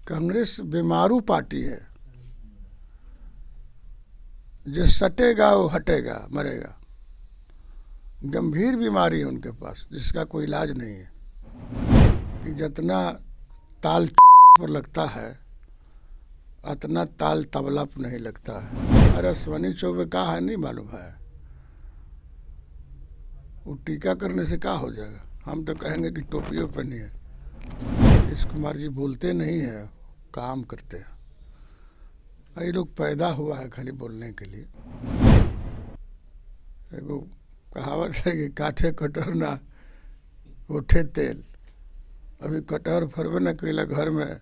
कांग्रेस बीमारू party है। जो सटेगा वो हटेगा, मरेगा। गंभीर बीमारी है उनके पास जिसका कोई इलाज नहीं है। कि जितना ताल पर लगता है उतना ताल तबला पर नहीं लगता है। अरे अश्वनी चौबे का है नहीं मालूम है। वो टीका करने से क्या हो जाएगा। हम तो कहेंगे कि टोपियों पहनिए। नीतीश कुमार जी बोलते नहीं है, काम करते हैं। ये लोग पैदा हुआ है खाली बोलने के लिए। एगो कहावत है कि काठे कटहर ना उठे तेल। अभी कटहर फरबे न कैला घर में।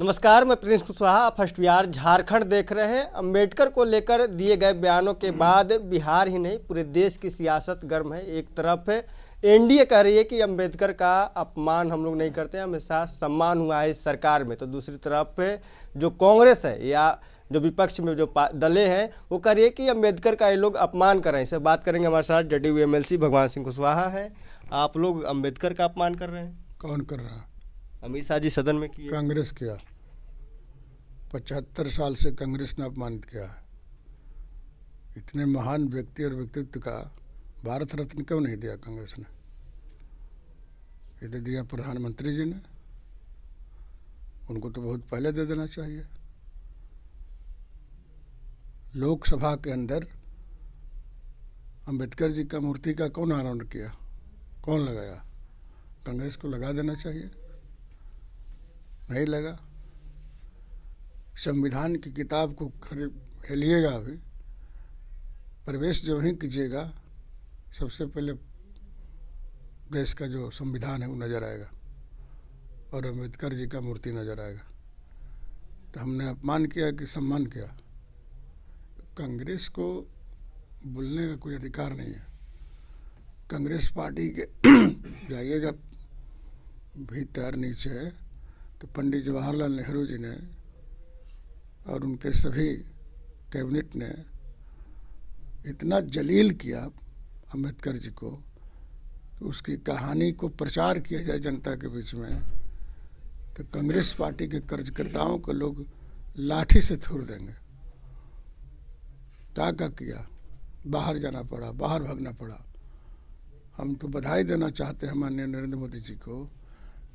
नमस्कार, मैं प्रिंस कुशवाहा। फर्स्ट बिहार झारखंड देख रहे हैं। अंबेडकर को लेकर दिए गए बयानों के बाद बिहार ही नहीं पूरे देश की सियासत गर्म है। एक तरफ है एनडीए कह रही है कि अंबेडकर का अपमान हम लोग नहीं करते, हमेशा सम्मान हुआ है इस सरकार में। तो दूसरी तरफ जो कांग्रेस है या जो विपक्ष में जो दलें हैं वो कह रही है कि अंबेडकर का ये लोग अपमान कर रहे हैं। इससे बात करेंगे। हमारे साथ जदयू एमएलसी भगवान सिंह कुशवाहा है। आप लोग अंबेडकर का अपमान कर रहे हैं? कौन कर रहा है? अमित शाह जी सदन में किए। कांग्रेस किया। 75 साल से कांग्रेस ने अपमानित किया है। इतने महान व्यक्ति और व्यक्तित्व का भारत रत्न क्यों नहीं दिया कांग्रेस ने? ये तो दिया प्रधानमंत्री जी ने। उनको तो बहुत पहले दे देना चाहिए। लोकसभा के अंदर अंबेडकर जी का मूर्ति का कौन अनावरण किया? कौन लगाया? कांग्रेस को लगा देना चाहिए। नहीं लगा। संविधान की किताब को खेलिएगा, अभी प्रवेश जो ही कीजिएगा सबसे पहले देश का जो संविधान है वो नज़र आएगा और अम्बेडकर जी का मूर्ति नज़र आएगा। तो हमने अपमान किया कि सम्मान किया? कांग्रेस को बोलने का कोई अधिकार नहीं है। कांग्रेस पार्टी के जाइएगा भीतर नीचे तो पंडित जवाहरलाल नेहरू जी ने और उनके सभी कैबिनेट ने इतना जलील किया अम्बेडकर जी को कि उसकी कहानी को प्रचार किया जाए जनता के बीच में तो कांग्रेस पार्टी के कार्यकर्ताओं को लोग लाठी से थूर देंगे। क्या किया? बाहर जाना पड़ा, बाहर भागना पड़ा। हम तो बधाई देना चाहते हैं माननीय नरेंद्र मोदी जी को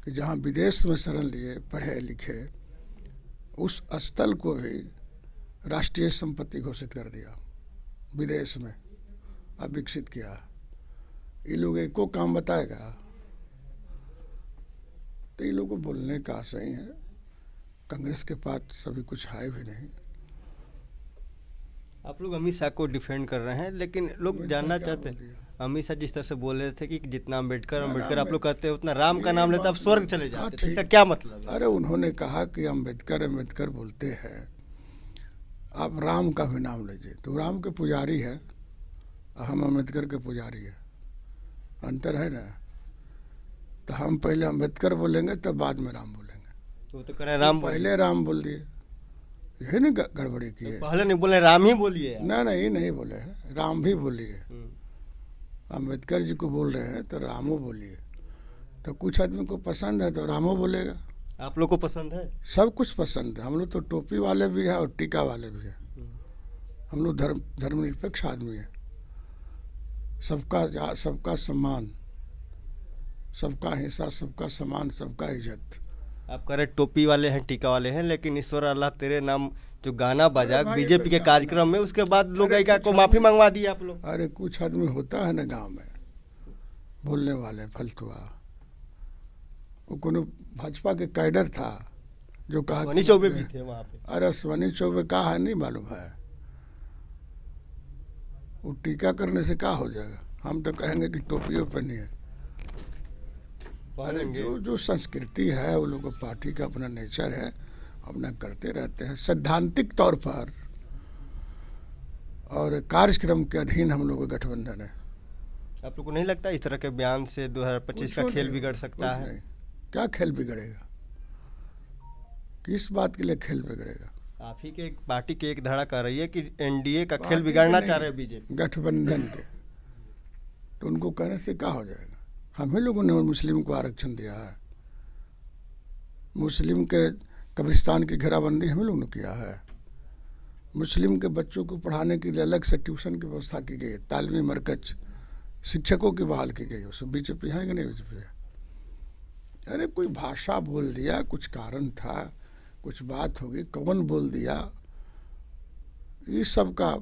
कि जहां विदेश में शरण लिए पढ़े लिखे उस स्थल को भी राष्ट्रीय संपत्ति घोषित कर दिया, विदेश में अब विकसित किया। ये लोग एको काम बताएगा तो ये लोग को बोलने का सही है। कांग्रेस के पास सभी कुछ है भी नहीं। आप लोग अमित शाह को डिफेंड कर रहे हैं, लेकिन लोग जानना चाहते हैं अमित शाह जिस तरह से बोल रहे थे कि जितना अम्बेडकर आप लोग कहते हैं उतना राम का नाम लेते आप स्वर्ग चले जाते हैं। इसका क्या मतलब है? अरे उन्होंने कहा कि अम्बेडकर बोलते हैं, आप राम का भी नाम लीजिए। तो राम के पुजारी है, हम अम्बेडकर के पुजारी है। अंतर है ना। तो हम पहले अम्बेडकर बोलेंगे तब बाद में राम बोलेंगे। तो कह रहे राम पहले राम बोल दिए, यही नहीं गड़बड़ी की है। पहले नहीं बोले, राम ही बोलिए। नहीं नहीं बोले हैं, राम भी बोलिए। अम्बेडकर जी को बोल रहे हैं तो रामो बोलिए। तो कुछ आदमी को पसंद है तो रामो बोलेगा। आप लोग को पसंद है? सब कुछ पसंद है। हम लोग तो टोपी वाले भी हैं और टीका वाले भी हैं। हम लोग धर्मनिरपेक्ष आदमी है। सबका सम्मान, सबका हिस्सा, सबका सम्मान, सबका इज्जत। आप कह रहे टोपी वाले हैं, टीका वाले हैं, लेकिन ईश्वर अल्लाह तेरे नाम जो गाना बजा बीजेपी के कार्यक्रम में, उसके बाद लोग को माफी मंगवा दी आप लोग। अरे कुछ आदमी होता है ना गांव में बोलने वाले फलतुआ। वो कोनो भाजपा के कैडर था जो कहा अश्वनी चौबे भी थे वहाँ पे। अरे अश्वनी चौबे का है नहीं मालूम है। वो टीका करने से क्या हो जाएगा। हम तो कहेंगे कि टोपियों पहनिए। अरे जो संस्कृति है वो लोगों पार्टी का अपना नेचर है, अपना करते रहते हैं सैद्धांतिक तौर पर और कार्यक्रम के अधीन हम लोग का गठबंधन है। आप लोग को नहीं लगता इस तरह के बयान से 2025 का खेल बिगड़ सकता है? क्या खेल बिगड़ेगा? किस बात के लिए खेल बिगड़ेगा? आप ही के पार्टी की एक धड़ा कर रही है कि एनडीए का खेल बिगाड़ना चाह रहे हैं बीजेपी, गठबंधन के। तो उनको कहने से क्या हो जाएगा? हम ही लोगों ने मुस्लिम को आरक्षण दिया है। मुस्लिम के कब्रिस्तान की घेराबंदी हम लोग ने किया है। मुस्लिम के बच्चों को पढ़ाने के लिए अलग से ट्यूशन की व्यवस्था की गई है, तालीमी मरकज, शिक्षकों की बहाल की गई है। उसमें बीजेपी है कि नहीं बीजेपी है? अरे कोई भाषा बोल दिया, कुछ कारण था, कुछ बात होगी, कौन बोल दिया, ये सब का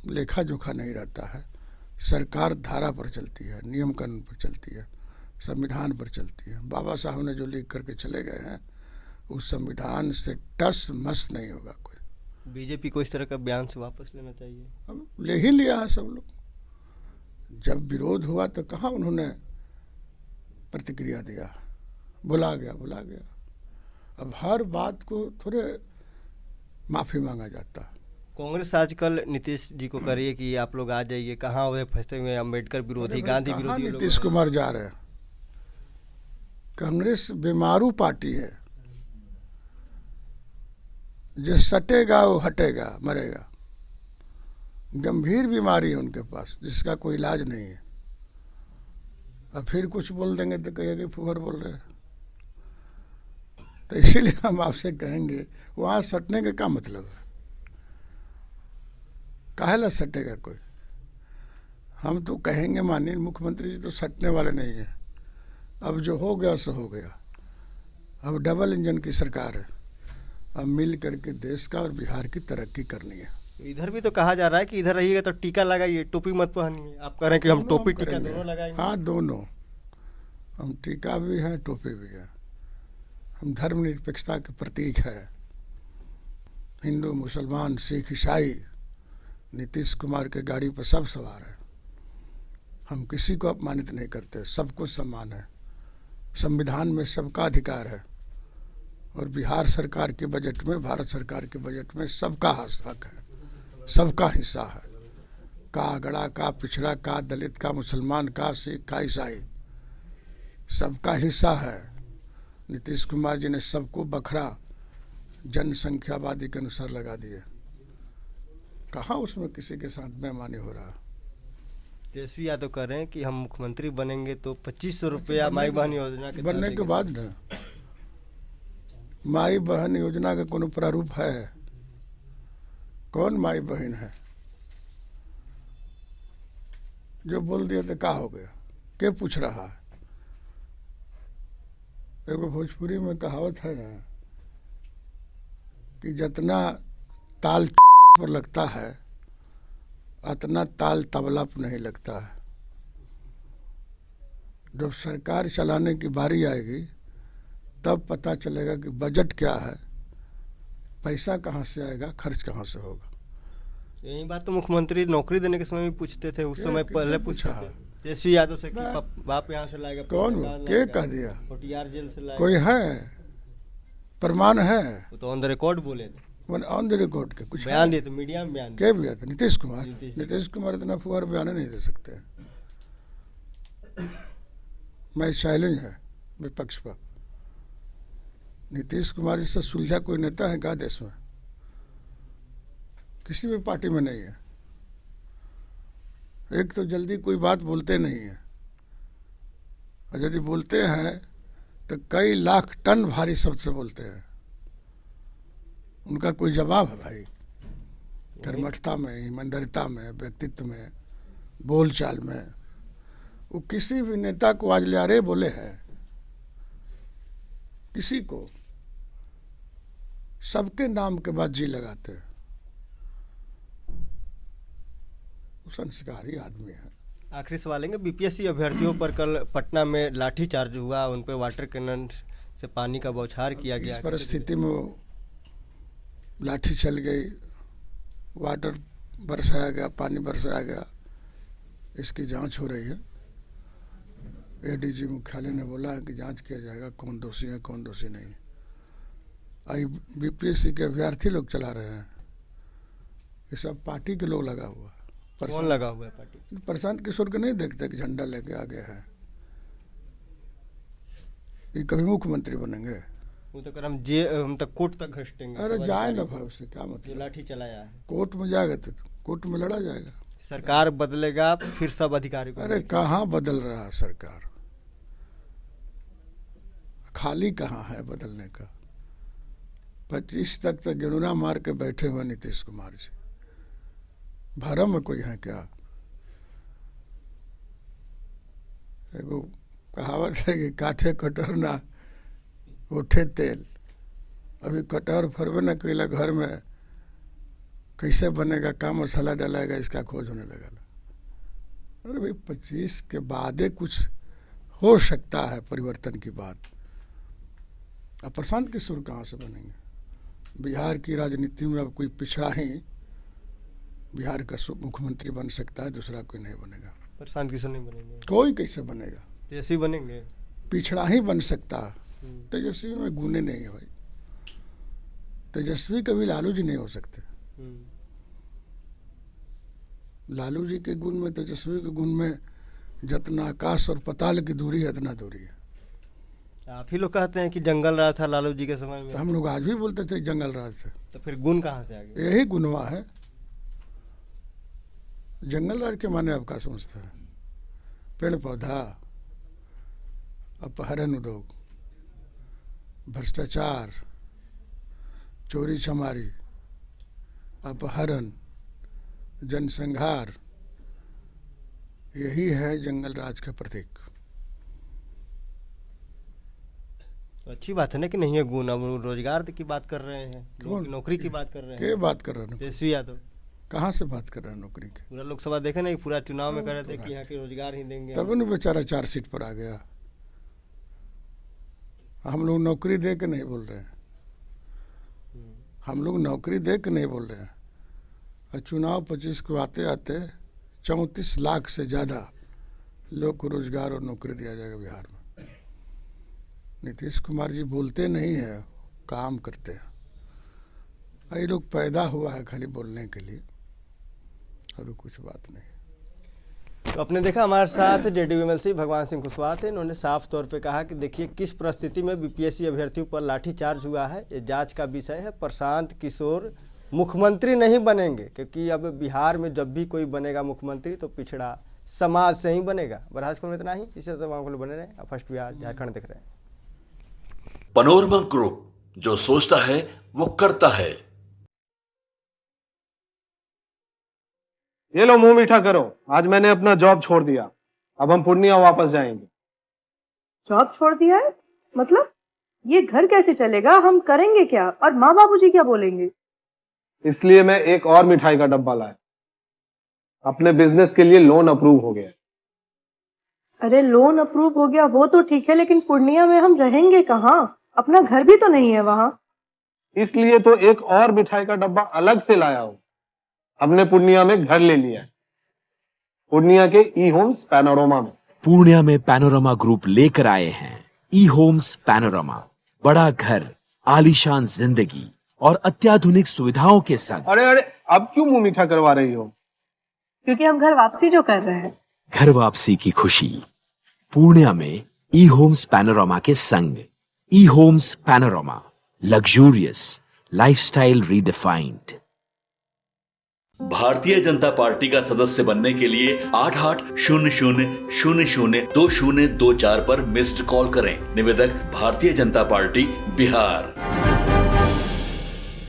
लेखा जोखा नहीं रहता है। सरकार धारा पर चलती है, नियम कानून पर चलती है, संविधान पर चलती है। बाबा साहब ने जो लिख करके चले गए हैं उस संविधान से टस मस नहीं होगा कोई। बीजेपी को इस तरह का बयान से वापस लेना चाहिए। अब ले ही लिया है सब लोग। जब विरोध हुआ तो कहाँ उन्होंने प्रतिक्रिया दिया, बुला गया। अब हर बात को थोड़े माफ़ी मांगा जाता है। कांग्रेस आजकल नीतीश जी को कर रही है कि आप लोग आ जाइए, कहाँ हुए फंसे हुए अम्बेडकर विरोधी, गांधी विरोधी लोग। नीतीश कुमार जा रहे हैं। कांग्रेस बीमारू पार्टी है, जो सटेगा वो हटेगा, मरेगा। गंभीर बीमारी है उनके पास जिसका कोई इलाज नहीं है। अब फिर कुछ बोल देंगे तो कहेंगे फुहर बोल रहे हैं। तो इसीलिए हम आपसे कहेंगे वहाँ सटने का क्या मतलब है? काहेला सटेगा कोई? हम तो कहेंगे माननीय मुख्यमंत्री जी तो सटने वाले नहीं है। अब जो हो गया सो हो गया। अब डबल इंजन की सरकार है। अब मिल करके देश का और बिहार की तरक्की करनी है। इधर भी तो कहा जा रहा है कि इधर रहिएगा तो टीका लगाइए, टोपी मत पहनिए। आप कह रहे हैं कि हम टोपी टीका दोनों लगाएंगे। हाँ, दोनों। हम टीका भी है, टोपी भी है। हम धर्मनिरपेक्षता के प्रतीक है। हिंदू, मुसलमान, सिख, ईसाई, नीतीश कुमार के गाड़ी पर सब सवार है। हम किसी को अपमानित नहीं करते, सबको सम्मान है। संविधान में सबका अधिकार है। और बिहार सरकार के बजट में, भारत सरकार के बजट में सबका हक है, सबका हिस्सा है। का अगड़ा, का पिछड़ा, का दलित, का मुसलमान, का सिख, का ईसाई, सबका हिस्सा है। नीतीश कुमार जी ने सबको बखरा जनसंख्या आबादी के अनुसार लगा दिए। कहाँ उसमें किसी के साथ बेईमानी हो रहा? तेजस्वी यादव कह रहे हैं कि हम मुख्यमंत्री बनेंगे तो 2500 रुपया माई बहन योजना के बनने के बाद न माई बहन योजना का कोनो प्रारूप है? कौन माई बहन है? जो बोल दिया तो क्या हो गया? के पूछ रहा है? देखो भोजपुरी में कहावत है ना कि जितना ताल पर लगता है उतना ताल तबला पर नहीं लगता है। जब सरकार चलाने की बारी आएगी तब पता चलेगा कि बजट क्या है, पैसा कहाँ से आएगा, खर्च कहाँ से होगा। यही बात तो मुख्यमंत्री नौकरी देने के समय भी पूछते थे, उस समय पहले पूछा था तेजस्वी यादव से कि बाप यहाँ से लाएगा। कौन के कह दिया? कोटियार जेल से लाएगा। कोई है? प्रमाण है? वो तो ऑन द रिकॉर्ड बोले थे। ऑन द रिकॉर्ड के कुछ बयान दिए थे, मीडिया में बयान क्या दिया था? नीतीश कुमार इतना फुहार बयान नहीं दे सकते। मैं चैलेंज है विपक्ष पर। नीतीश कुमार से सुलझा कोई नेता है क्या देश में? किसी भी पार्टी में नहीं है। एक तो जल्दी कोई बात बोलते नहीं है, और यदि बोलते हैं तो कई लाख टन भारी शब्द से बोलते हैं। उनका कोई जवाब है भाई? कर्मठता में, ईमानदारिता में, व्यक्तित्व में, बोलचाल में वो किसी भी नेता को आज लियारे बोले हैं? किसी को? सबके नाम के बाद जी लगाते हैं। वो संस्कारी आदमी है। आखिरी सवाल है, बीपीएससी अभ्यर्थियों पर कल पटना में लाठीचार्ज हुआ, उन पर वाटर कैनन से पानी का बौछार किया गया। इस परिस्थिति में लाठी चल गई, वाटर बरसाया गया, पानी बरसाया गया, इसकी जांच हो रही है। एडीजी मुख्यालय ने बोला है कि जांच किया जाएगा कौन दोषी है कौन दोषी नहीं। आई बीपीएससी के अभ्यर्थी लोग चला रहे हैं, ये सब पार्टी के लोग लगा हुआ। कौन लगा हुआ है पार्टी? प्रशांत किशोर के नहीं देखते कि झंडा लेके आ गया है? ये कभी मुख्यमंत्री बनेंगे? वो तो कर हम तक कोर्ट तक घसटेंगे। अरे जाए ना भाई, उससे क्या मतलब? लाठी चलाया है, कोर्ट में जाएगा तो कोर्ट में लड़ा जाएगा। सरकार बदलेगा फिर सब अधिकारी को। अरे कहाँ बदल रहा सरकार? खाली कहाँ है बदलने का। 25 तक तो गिनुना मार के बैठे हुए नीतीश कुमार जी, भरम में कोई है क्या। एगो कहावत है कि काठे कटहर ना उठे तेल। अभी कटहर फरबे न कैला, घर में कैसे बनेगा, का मसाला डालेगा, इसका खोज होने लगा। अरे भाई 25 के बाद कुछ हो सकता है परिवर्तन की बात। अब प्रशांत किशोर कहाँ से बनेंगे। बिहार की राजनीति में अब कोई पिछड़ा ही बिहार का मुख्यमंत्री बन सकता है, दूसरा कोई नहीं बनेगा। प्रशांत किशोर नहीं बनेंगे, कोई कैसे बनेगा, तेजस्वी बनेंगे, पिछड़ा ही बन सकता है। तेजस्वी में गुने नहीं है भाई, तेजस्वी कभी लालू जी नहीं हो सकते। लालू जी के गुण में तेजस्वी के गुण में जितना आकाश और पताल की दूरी है उतना दूरी है। आप ही लोग कहते हैं कि जंगल राज था लालू जी के समय में। तो हम लोग आज भी बोलते थे जंगल राज थे। तो फिर गुण कहाँ से आ गए। यही गुणवा है। जंगल राज के माने आप क्या समझते हैं। पेड़ पौधा, अपहरण उद्योग, भ्रष्टाचार, चोरी चमारी, अपहरण, जनसंहार, यही है जंगल राज का प्रतीक। तो अच्छी बात है ना कि नहीं है गुण। अब रोजगार की बात कर रहे हैं, नौकरी की बात कर रहे हैं। क्या बात कर रहे हैं। तेजस्वी यादव कहाँ से बात कर रहे हैं नौकरी की। पूरा लोकसभा देखे ना, पूरा चुनाव में कह रहे थे कि यहाँ के रोजगार ही देंगे। तब उन्हें बेचारा 4 सीट पर आ गया। हम लोग नौकरी दे के नहीं बोल रहे हैं, हम लोग नौकरी दे के नहीं बोल रहे हैं। और चुनाव 25 को आते आते 34 लाख से ज़्यादा लोग को रोजगार और नौकरी दिया जाएगा बिहार में। नीतीश कुमार जी बोलते नहीं है, काम करते हैं। ये लोग पैदा हुआ है खाली बोलने के लिए, और कुछ बात नहीं। तो आपने देखा हमारे साथ जेडीयू एमएलसी भगवान सिंह कुशवाहा थे। इन्होंने साफ तौर पे कहा कि देखिए किस परिस्थिति में बीपीएससी अभ्यर्थियों पर लाठीचार्ज हुआ है, ये जांच का विषय है। प्रशांत किशोर मुख्यमंत्री नहीं बनेंगे, क्योंकि अब बिहार में जब भी कोई बनेगा मुख्यमंत्री तो पिछड़ा समाज से ही बनेगा। बरहाज को इतना ही, इसी तरह बने रहे। फर्स्ट बिहार झारखंड देख रहे हैं। पैनोरमा ग्रुप, जो सोचता है वो करता है। ये लो मुंह मीठा करो, आज मैंने अपना जॉब छोड़ दिया, अब हम पूर्णिया वापस जाएंगे। जॉब छोड़ दिया है मतलब? ये घर कैसे चलेगा, हम करेंगे क्या, और माँ बाबूजी क्या बोलेंगे? इसलिए मैं एक और मिठाई का डब्बा लाया। अपने बिजनेस के लिए लोन अप्रूव हो गया। अरे लोन अप्रूव हो गया वो तो ठीक है, लेकिन पूर्णिया में हम रहेंगे कहाँ? अपना घर भी तो नहीं है वहाँ। इसलिए तो एक और मिठाई का डब्बा अलग से लाया हूं। हमने पूर्णिया में घर ले लिया है, पूर्णिया के ई होम्स पैनोरमा में। पूर्णिया में पैनोरमा ग्रुप लेकर आए हैं ई होम्स पैनोरमा। बड़ा घर, आलीशान जिंदगी और अत्याधुनिक सुविधाओं के संग। अरे अरे, अब क्यों मुंह मीठा करवा रही हो? क्योंकि हम घर वापसी जो कर रहे हैं। घर वापसी की खुशी पूर्णिया में ई होम्स पैनोरमा के संग। ई homes panorama, luxurious lifestyle redefined. Bharatiya Janata party का सदस्य बनने के लिए 8800002024 पर मिस्ड कॉल करें। निवेदक भारतीय जनता पार्टी बिहार।